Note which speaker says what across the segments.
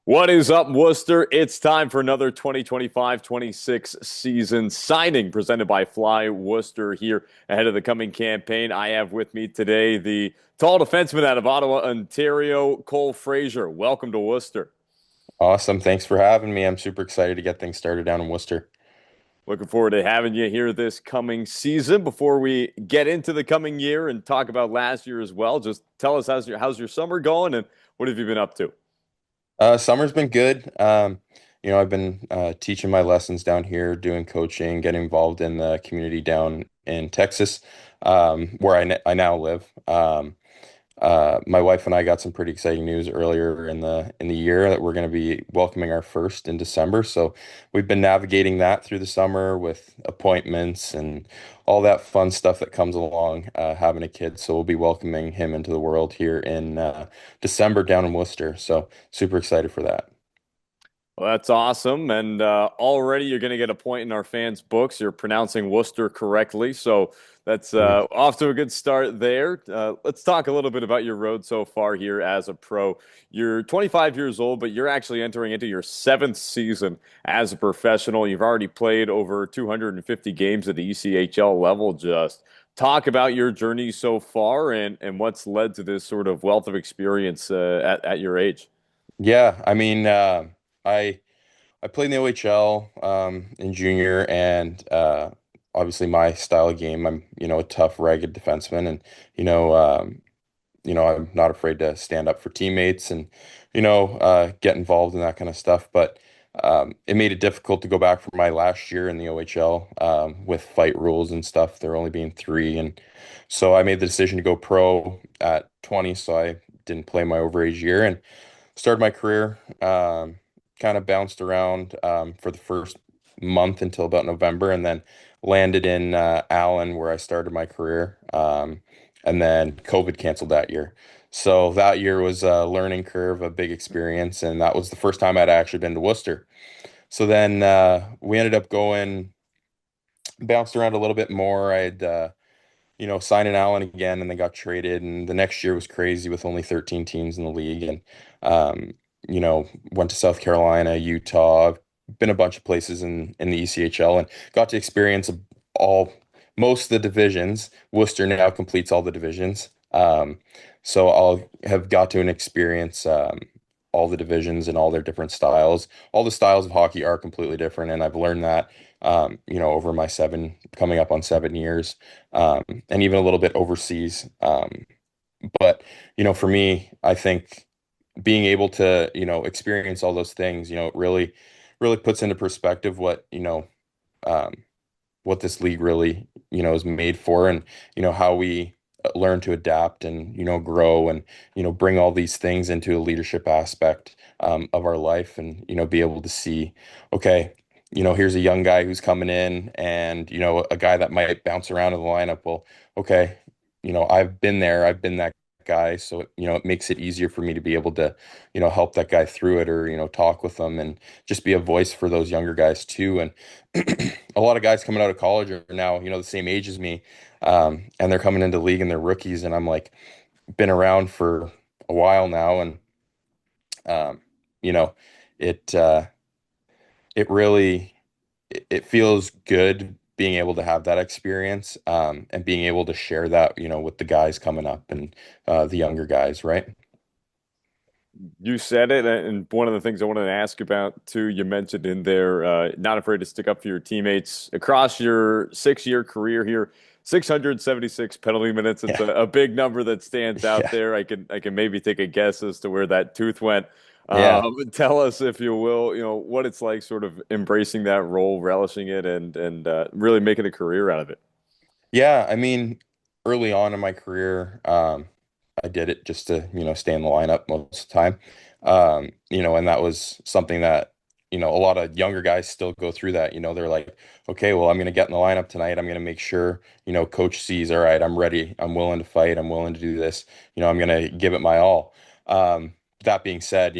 Speaker 1: What is up, Worcester? It's time for another 2025-26 season signing presented by Fly Worcester here ahead of the coming campaign. I have with me today the tall defenseman out of Ottawa, Ontario, Cole Fraser. Welcome to Worcester.
Speaker 2: Awesome. Thanks for having me. I'm super excited to get things started down in Worcester.
Speaker 1: Looking forward to having you here this coming season. Before we get into the coming year and talk about last year as well, just tell us how's your summer going and what have you been up to?
Speaker 2: Summer's been good. I've been teaching my lessons down here, doing coaching, getting involved in the community down in Texas, where I now live. My wife and I got some pretty exciting news earlier in the year that we're going to be welcoming our first in December. So we've been navigating that through the summer with appointments and all that fun stuff that comes along having a kid. So we'll be welcoming him into the world here in December down in Worcester. So super excited for that.
Speaker 1: Well, that's awesome. And already you're going to get a point in our fans' books. You're pronouncing Worcester correctly. So that's
Speaker 2: Nice.
Speaker 1: off to a good start there. Let's talk a little bit about your road so far here as a pro. You're 25 years old, but you're actually entering into your seventh season as a professional. You've already played over 250 games at the ECHL level. Just talk about your journey so far and what's led to this sort of wealth of experience at your age.
Speaker 2: Yeah, I mean, I I played in the OHL in junior, and obviously my style of game, I'm a tough, ragged defenseman, and you know I'm not afraid to stand up for teammates and get involved in that kind of stuff. But it made it difficult to go back for my last year in the OHL with fight rules and stuff. There only being three, and so I made the decision to go pro at 20, so I didn't play my overage year and started my career. Kind of bounced around for the first month until about November, and then landed in Allen where I started my career. And then COVID canceled that year. So that year was a learning curve, a big experience, and that was the first time I'd actually been to Worcester. So then we ended up going, bounced around a little bit more. I'd signed in Allen again, and then got traded. And the next year was crazy with only 13 teams in the league, and went to South Carolina, Utah. I've been a bunch of places in the ECHL and got to experience all most of the divisions. Worcester now completes all the divisions. So I'll have got to an experience all the divisions and all their different styles. All the styles of hockey are completely different, and I've learned that over my coming up on 7 years, and even a little bit overseas. But for me, I think being able to experience all those things, it really puts into perspective um, what this league really is made for, and how we learn to adapt and grow and bring all these things into a leadership aspect of our life, and be able to see, okay, here's a young guy who's coming in, and a guy that might bounce around in the lineup. Well, okay, I've been there, I've been that guy, so it makes it easier for me to be able to help that guy through it, or talk with them and just be a voice for those younger guys too. And a lot of guys coming out of college are now the same age as me, and they're coming into the league and they're rookies, and I'm like, been around for a while now, and um, you know it it really it feels good being able to have that experience, and being able to share that with the guys coming up, and the younger guys, right?
Speaker 1: You said it, and one of the things I wanted to ask about too, you mentioned in there, not afraid to stick up for your teammates across your 6 year career here, 676 penalty minutes. It's
Speaker 2: Yeah.
Speaker 1: a big number that stands out
Speaker 2: Yeah.
Speaker 1: there. I can maybe take a guess as to where that tooth went.
Speaker 2: Yeah.
Speaker 1: Tell us, if you will, what it's like, sort of embracing that role, relishing it, and really making a career out of it.
Speaker 2: Yeah, I mean, early on in my career, I did it just to, stay in the lineup most of the time. And that was something that, a lot of younger guys still go through that. They're like, okay, well, I'm going to get in the lineup tonight. I'm going to make sure, coach sees, all right, I'm ready. I'm willing to fight. I'm willing to do this. I'm going to give it my all. That being said,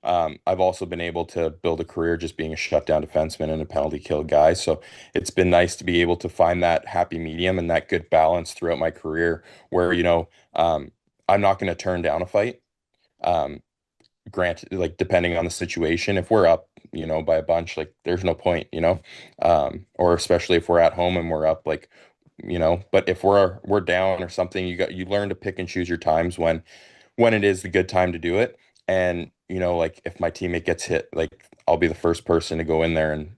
Speaker 2: I've also been able to build a career just being a shutdown defenseman and a penalty kill guy. So it's been nice to be able to find that happy medium and that good balance throughout my career where, I'm not going to turn down a fight. Um, granted, like depending on the situation, if we're up, by a bunch, like there's no point, or especially if we're at home and we're up, like, but if we're down or something, you learn to pick and choose your times when it is the good time to do it. And, like if my teammate gets hit, like I'll be the first person to go in there and,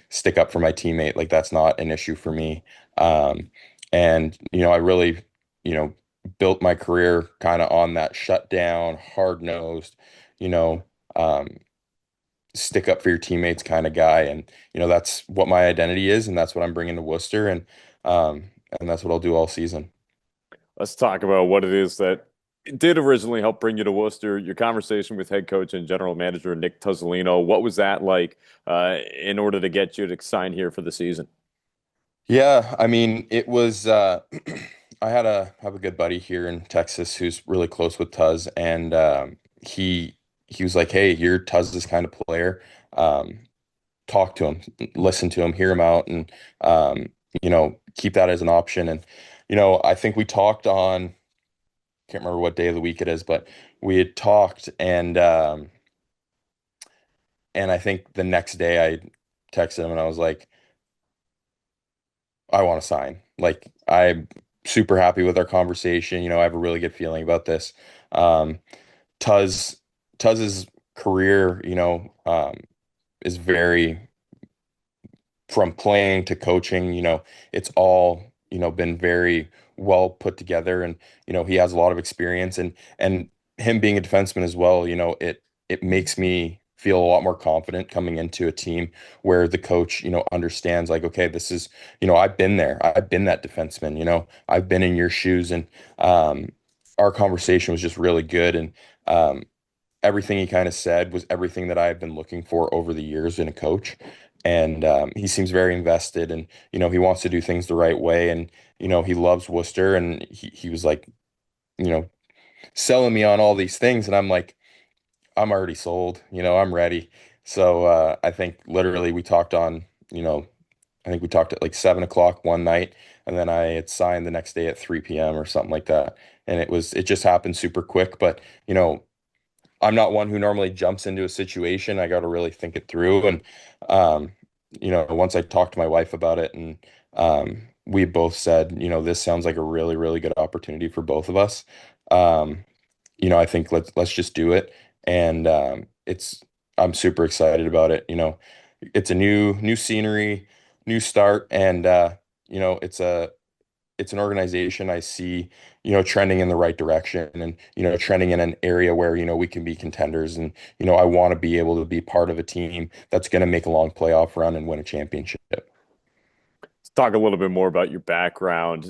Speaker 2: stick up for my teammate. Like that's not an issue for me. Um, and, I really, you know, built my career kind of on that shut down, hard nosed, you know, um, stick up for your teammates kind of guy. And, that's what my identity is. And that's what I'm bringing to Worcester. Um, and that's what I'll do all season.
Speaker 1: Let's talk about what it is that did originally help bring you to Worcester. Your conversation with head coach and general manager Nick Tuzzolino. What was that like in order to get you to sign here for the season?
Speaker 2: Yeah, I mean, it was I have a good buddy here in Texas who's really close with Tuz, and he was like, "Hey, you're Tuz's kind of player. Um, talk to him, listen to him, hear him out, and keep that as an option." And I think we talked on, can't remember what day of the week it is, but we had talked, and I think the next day I texted him and I was like, I want to sign. Like I'm super happy with our conversation. I have a really good feeling about this. Um, Tuz Tuz's career, is very, from playing to coaching, it's all, been very well put together, and he has a lot of experience, and him being a defenseman as well, it makes me feel a lot more confident coming into a team where the coach, understands like, okay, this is, I've been there. I've been that defenseman, I've been in your shoes, and our conversation was just really good, and everything he kind of said was everything that I've been looking for over the years in a coach. And he seems very invested, and he wants to do things the right way, and he loves Worcester, and he was like, you know selling me on all these things, and I'm like, I'm already sold, I'm ready. So I think literally we talked on, I think we talked at like 7 o'clock one night, and then I had signed the next day at 3 p.m. or something like that. And it just happened super quick. But I'm not one who normally jumps into a situation. I got to really think it through. And, um, once I talked to my wife about it, and we both said, this sounds like a really, really good opportunity for both of us. Um, I think let's just do it. And I'm super excited about it. It's a new scenery, new start, and it's an organization I see, trending in the right direction, and, trending in an area where, we can be contenders. And, I want to be able to be part of a team that's going to make a long playoff run and win a championship.
Speaker 1: Let's talk a little bit more about your background.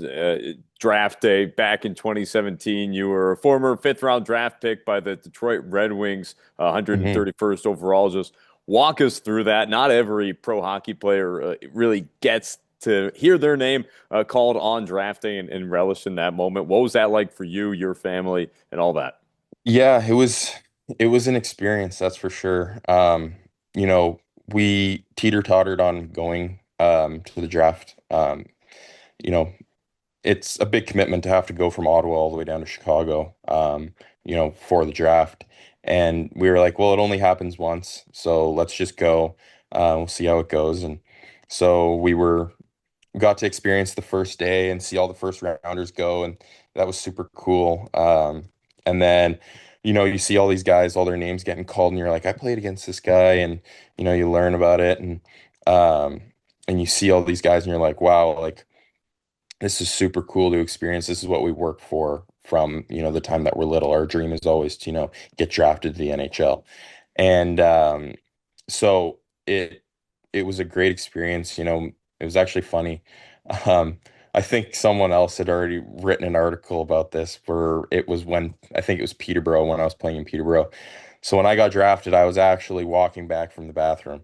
Speaker 1: Draft day back in 2017, you were a former fifth round draft pick by the Detroit Red Wings,
Speaker 2: Hmm.
Speaker 1: 131st overall. Just walk us through that. Not every pro hockey player really gets to hear their name called on draft day and relish in that moment. What was that like for you, your family, and all that?
Speaker 2: Yeah, it was an experience, that's for sure. You know, we teeter-tottered on going to the draft. You know, it's a big commitment to have to go from Ottawa all the way down to Chicago, for the draft. And we were like, well, it only happens once, so let's just go. We'll see how it goes. And so got to experience the first day and see all the first rounders go, and that was super cool. And then, you see all these guys, all their names getting called, and you're like, I played against this guy, and you learn about it, um, and you see all these guys, and you're like, wow, like this is super cool to experience. This is what we work for from, the time that we're little. Our dream is always to, get drafted to the NHL. And so it was a great experience. It was actually funny. Um, I think someone else had already written an article about this, where it was when I think it was Peterborough, when I was playing in Peterborough. So when I got drafted, I was actually walking back from the bathroom.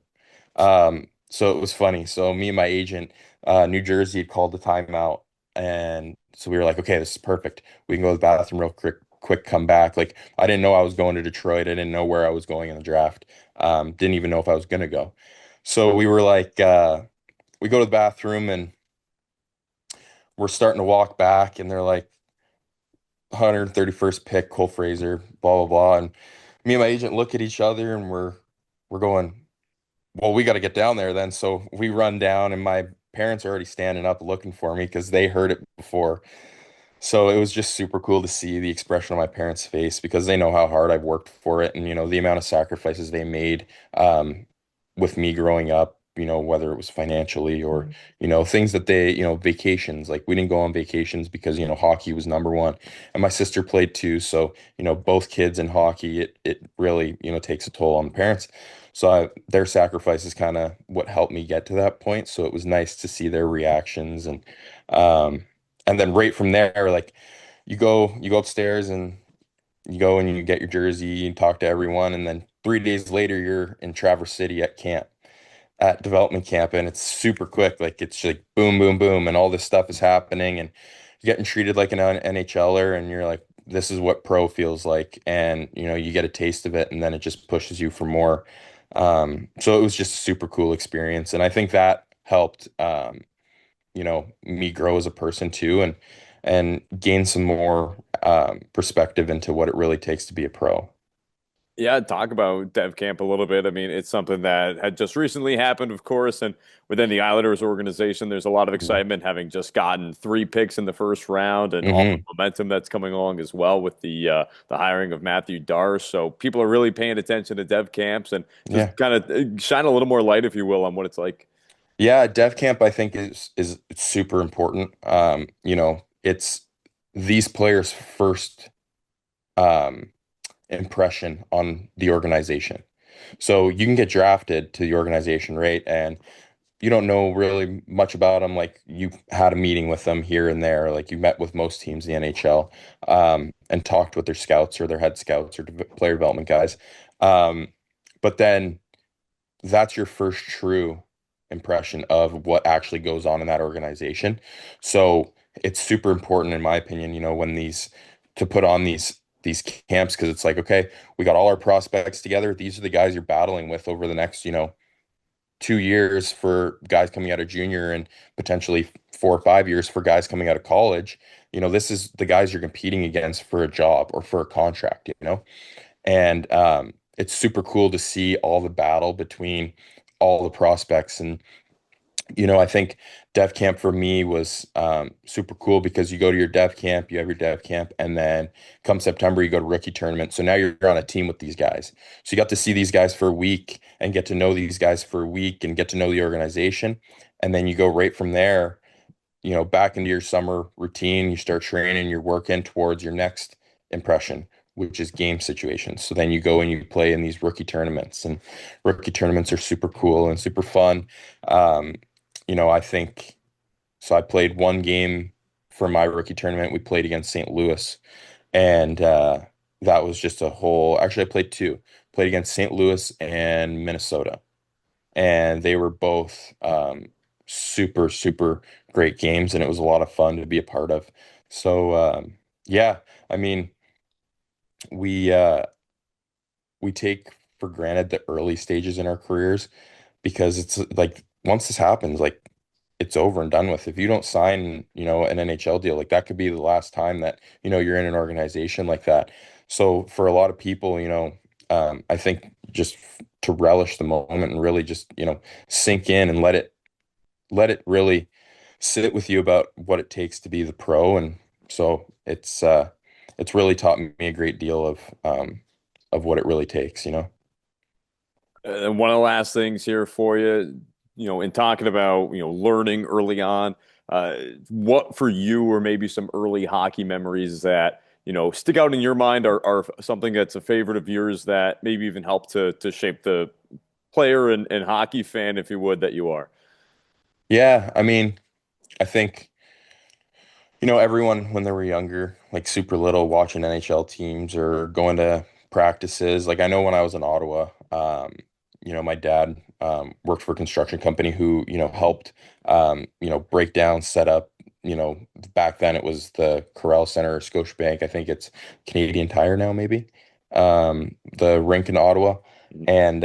Speaker 2: So it was funny. So me and my agent, New Jersey, had called the timeout, and so we were like, okay, this is perfect. We can go to the bathroom real quick, come back. Like I didn't know I was going to Detroit. I didn't know where I was going in the draft. Didn't even know if I was gonna go. So we were like, we go to the bathroom, and we're starting to walk back, and they're like 131st pick, Cole Fraser, blah blah blah. And me and my agent look at each other and we're going, well, we got to get down there then. So we run down, and my parents are already standing up looking for me because they heard it before. So it was just super cool to see the expression on my parents' face because they know how hard I've worked for it, and the amount of sacrifices they made um, with me growing up, whether it was financially or things that they, vacations. Like we didn't go on vacations because hockey was number one, and my sister played too. So both kids in hockey, it really takes a toll on the parents. So their sacrifice is kind of what helped me get to that point. So it was nice to see their reactions, um, and then right from there, like you go upstairs and you go and you get your jersey and talk to everyone, and then 3 days later you're in Traverse City at development camp, and it's super quick. Like it's like boom, boom, boom, and all this stuff is happening, and you're getting treated like an NHLer, and you're like, this is what pro feels like, and you get a taste of it, and then it just pushes you for more. So it was just a super cool experience, and I think that helped me grow as a person too, and gain some more perspective into what it really takes to be a pro.
Speaker 1: Yeah, talk about Dev Camp a little bit. I mean, it's something that had just recently happened, of course, and within the Islanders organization, there's a lot of excitement having just gotten 3 picks in the first round and all the
Speaker 2: Mm-hmm.
Speaker 1: momentum that's coming along as well with the hiring of Matthew Darr. So people are really paying attention to Dev Camps and just
Speaker 2: Yeah.
Speaker 1: kind of shine a little more light, if you will, on what it's like.
Speaker 2: Yeah, dev camp I think is it's super important. It's these players' first um impression on the organization. So you can get drafted to the organization, right? And you don't know really much about them. Like you had a meeting with them here and there, like you met with most teams in the NHL, and talked with their scouts or their head scouts or player development guys. But then that's your first true impression of what actually goes on in that organization. So it's super important, in my opinion, when to put on these camps, because it's like, okay, we got all our prospects together. These are the guys you're battling with over the next, 2 years for guys coming out of junior, and potentially 4 or 5 years for guys coming out of college. This is the guys you're competing against for a job or for a contract. And it's super cool to see all the battle between all the prospects. And, I think dev camp for me was super cool because you go to your dev camp, you have your dev camp, and then come September, you go to rookie tournament. So now you're on a team with these guys. So you got to see these guys for a week and get to know these guys for a week and get to know the organization. And then you go right from there, back into your summer routine. You start training, you're working towards your next impression, which is game situations. So then you go and you play in these rookie tournaments, and rookie tournaments are super cool and super fun. Um, I think so. I played one game for my rookie tournament. We played against St. Louis, and that was just a whole. Actually, I played two. Played against St. Louis and Minnesota, and they were both super, super great games, and it was a lot of fun to be a part of. So yeah, I mean, we uh, we take for granted the early stages in our careers because it's like once this happens, like it's over and done with. If you don't sign, an NHL deal, like that could be the last time that, you're in an organization like that. So for a lot of people, I think just to relish the moment and really just, sink in and let it really sit with you about what it takes to be the pro. And so it's really taught me a great deal of what it really takes.
Speaker 1: And one of the last things here for you, in talking about, learning early on, what for you or maybe some early hockey memories that, stick out in your mind are something that's a favorite of yours that maybe even helped to shape the player and hockey fan, if you would, that you are.
Speaker 2: Yeah, I mean, I think everyone when they were younger, like super little, watching NHL teams or going to practices. Like I know when I was in Ottawa, my dad worked for a construction company who, helped, break down, set up, back then it was the Corel Center or Scotiabank. I think it's Canadian Tire now, maybe, the rink in Ottawa. And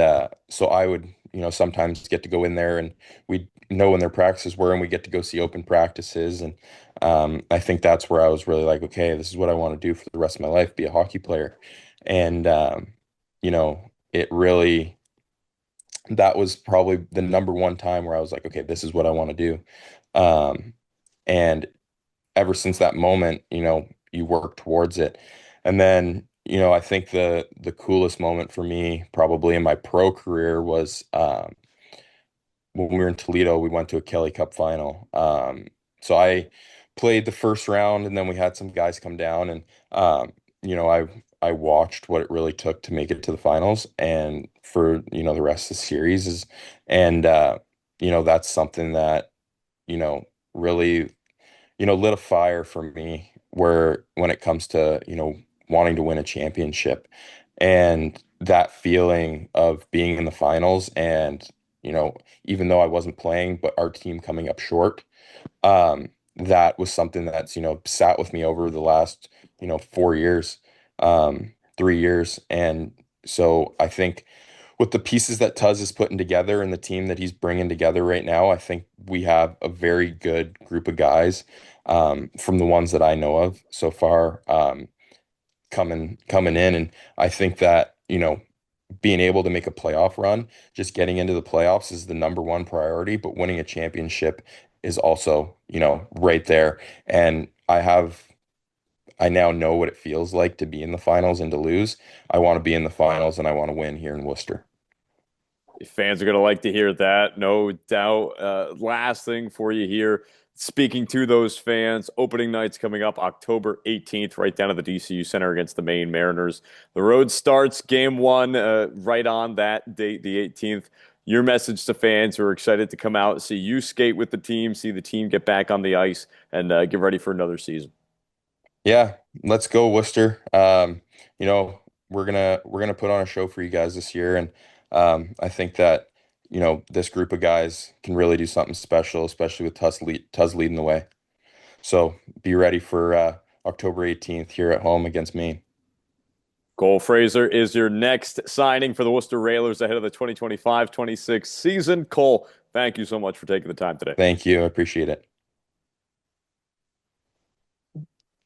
Speaker 2: so I would, sometimes get to go in there, and we know when their practices were, and we get to go see open practices. And I think that's where I was really like, okay, this is what I want to do for the rest of my life, be a hockey player. And it really, that was probably the number one time where I was like, okay, this is what I want to do. Um, and ever since that moment, you work towards it. And then, I think the coolest moment for me probably in my pro career was when we were in Toledo, we went to a Kelly Cup final. So I played the first round, and then we had some guys come down, and I watched what it really took to make it to the finals, and for the rest of the series is, and that's something that really lit a fire for me where when it comes to wanting to win a championship, and that feeling of being in the finals, and you know even though I wasn't playing, but our team coming up short, that was something that's sat with me over the last 4 years, 3 years. And so I think with the pieces that Tuz is putting together and the team that he's bringing together right now, I think we have a very good group of guys, from the ones that I know of so far, coming in. And I think that being able to make a playoff run, just getting into the playoffs is the number one priority, but winning a championship is also, right there. And I now know what it feels like to be in the finals and to lose. I want to be in the finals and I want to win here in Worcester.
Speaker 1: Fans are going to like to hear that, no doubt. Last thing for you here. Speaking to those fans, opening night's coming up October 18th, right down at the DCU Center against the Maine Mariners. The road starts game one right on that date, the 18th. Your message to fans who are excited to come out, see you skate with the team, see the team get back on the ice, and get ready for another season.
Speaker 2: Yeah, let's go, Worcester. You know, we're gonna put on a show for you guys this year, and I think that this group of guys can really do something special, especially with Tuz leading the way. So be ready for October 18th here at home against Maine.
Speaker 1: Cole Fraser is your next signing for the Worcester Railers ahead of the 2025-26 season. Cole, thank you so much for taking the time today.
Speaker 2: Thank you. I appreciate it.